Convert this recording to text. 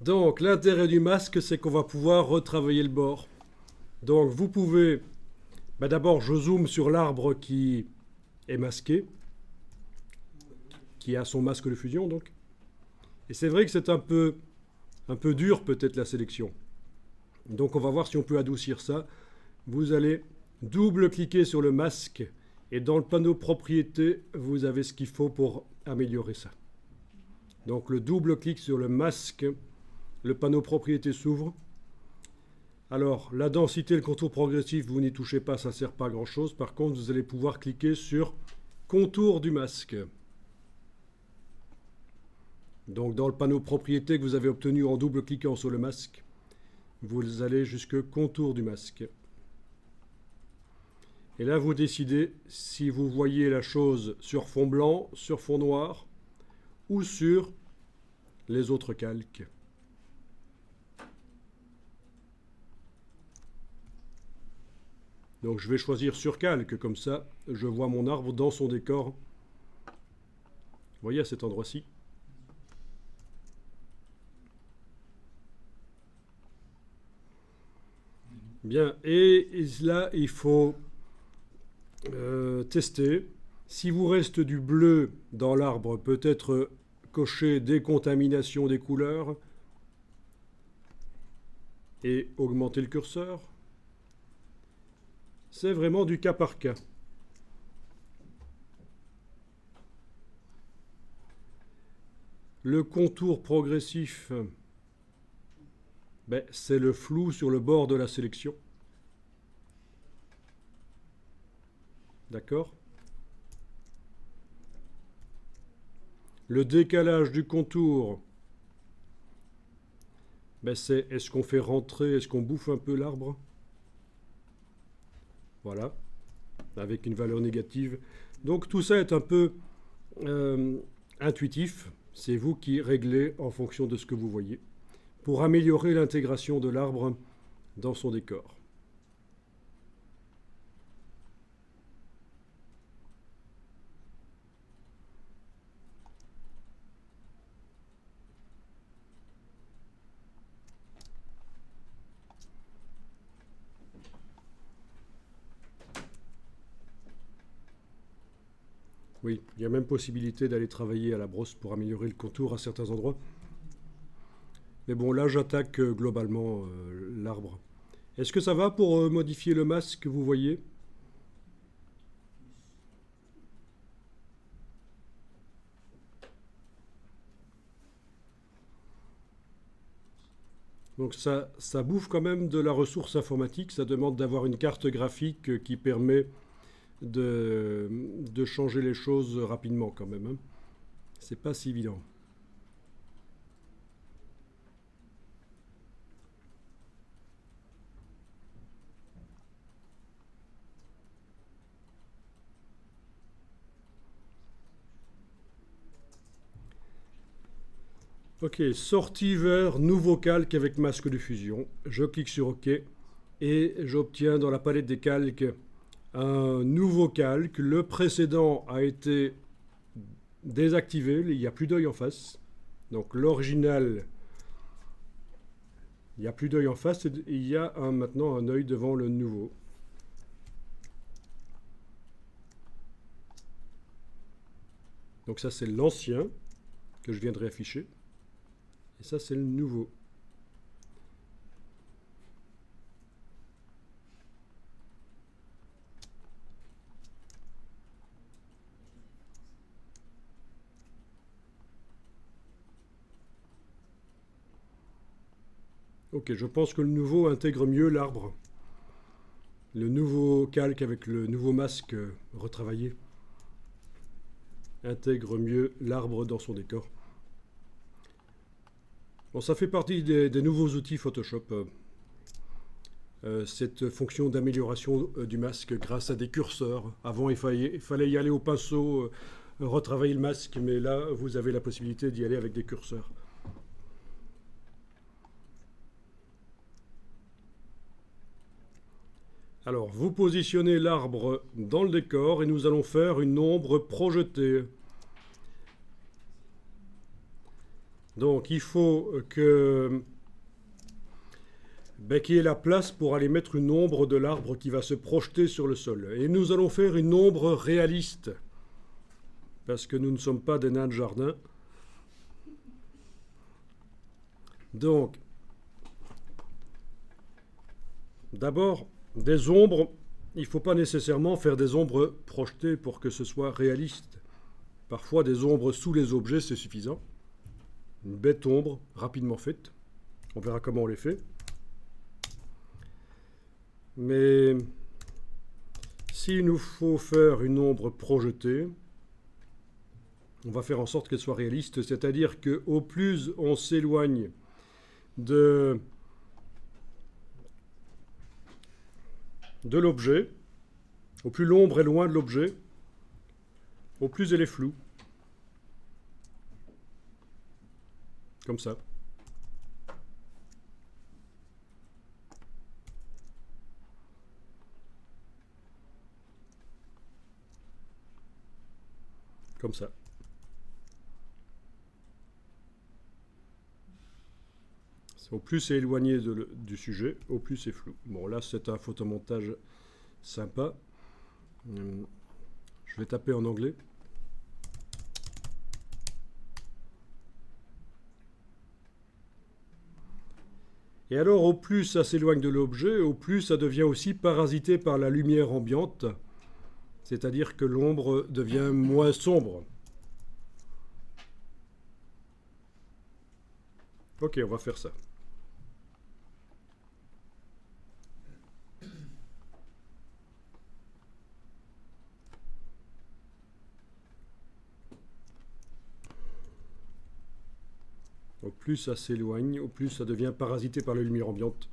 Donc, l'intérêt du masque, c'est qu'on va pouvoir retravailler le bord. Donc, vous pouvez... d'abord, je zoome sur l'arbre qui est masqué, qui a son masque de fusion, donc. Et c'est vrai que c'est un peu dur, peut-être, la sélection. Donc, on va voir si on peut adoucir ça. Vous allez double-cliquer sur le masque, et dans le panneau propriétés, vous avez ce qu'il faut pour améliorer ça. Donc, le double-clic sur le masque, le panneau propriétés s'ouvre. Alors, la densité et le contour progressif, vous n'y touchez pas, ça ne sert pas à grand-chose. Par contre, vous allez pouvoir cliquer sur contour du masque. Donc, dans le panneau propriétés que vous avez obtenu en double-cliquant sur le masque, vous allez jusque contour du masque. Et là, vous décidez si vous voyez la chose sur fond blanc, sur fond noir ou sur les autres calques. Donc je vais choisir sur calque, comme ça je vois mon arbre dans son décor. Vous voyez à cet endroit-ci. Bien, et là il faut tester. Si vous reste du bleu dans l'arbre, peut-être cocher décontamination des couleurs et augmenter le curseur. C'est vraiment du cas par cas. Le contour progressif, c'est le flou sur le bord de la sélection. D'accord? Le décalage du contour, c'est est-ce qu'on fait rentrer, est-ce qu'on bouffe un peu l'arbre? Voilà, avec une valeur négative. Donc tout ça est un peu intuitif. C'est vous qui réglez en fonction de ce que vous voyez pour améliorer l'intégration de l'arbre dans son décor. Oui, il y a même possibilité d'aller travailler à la brosse pour améliorer le contour à certains endroits. Mais bon, là, j'attaque globalement l'arbre. Est-ce que ça va pour modifier le masque que vous voyez? Donc ça bouffe quand même de la ressource informatique. Ça demande d'avoir une carte graphique qui permet de changer les choses rapidement quand même. Hein. C'est pas si évident. Ok, sortie vers nouveau calque avec masque de fusion. Je clique sur OK et j'obtiens dans la palette des calques un nouveau calque. Le précédent a été désactivé, il n'y a plus d'œil en face. Donc l'original, il n'y a plus d'œil en face, et il y a maintenant un œil devant le nouveau. Donc ça c'est l'ancien que je viens de réafficher. Et ça c'est le nouveau. Ok, je pense que le nouveau intègre mieux l'arbre. Le nouveau calque avec le nouveau masque retravaillé intègre mieux l'arbre dans son décor. Bon, ça fait partie des nouveaux outils Photoshop. Cette fonction d'amélioration du masque grâce à des curseurs. Avant, il fallait y aller au pinceau, retravailler le masque, mais là, vous avez la possibilité d'y aller avec des curseurs. Alors, vous positionnez l'arbre dans le décor et nous allons faire une ombre projetée. Donc il faut que qu'il y ait la place pour aller mettre une ombre de l'arbre qui va se projeter sur le sol. Et nous allons faire une ombre réaliste, parce que nous ne sommes pas des nains de jardin. Donc, d'abord, des ombres, il ne faut pas nécessairement faire des ombres projetées pour que ce soit réaliste. Parfois, des ombres sous les objets, c'est suffisant. Une bête ombre, rapidement faite. On verra comment on les fait. Mais s'il nous faut faire une ombre projetée, on va faire en sorte qu'elle soit réaliste, c'est-à-dire qu'au plus on s'éloigne de l'objet, au plus l'ombre est loin de l'objet, au plus elle est floue. Comme ça. Comme ça. Au plus c'est éloigné du sujet, au plus c'est flou. Bon, là, c'est un photomontage sympa. Je vais taper en anglais. Et alors, au plus ça s'éloigne de l'objet, au plus ça devient aussi parasité par la lumière ambiante. C'est-à-dire que l'ombre devient moins sombre. Ok, on va faire ça. Au plus ça s'éloigne, au plus ça devient parasité par la lumière ambiante.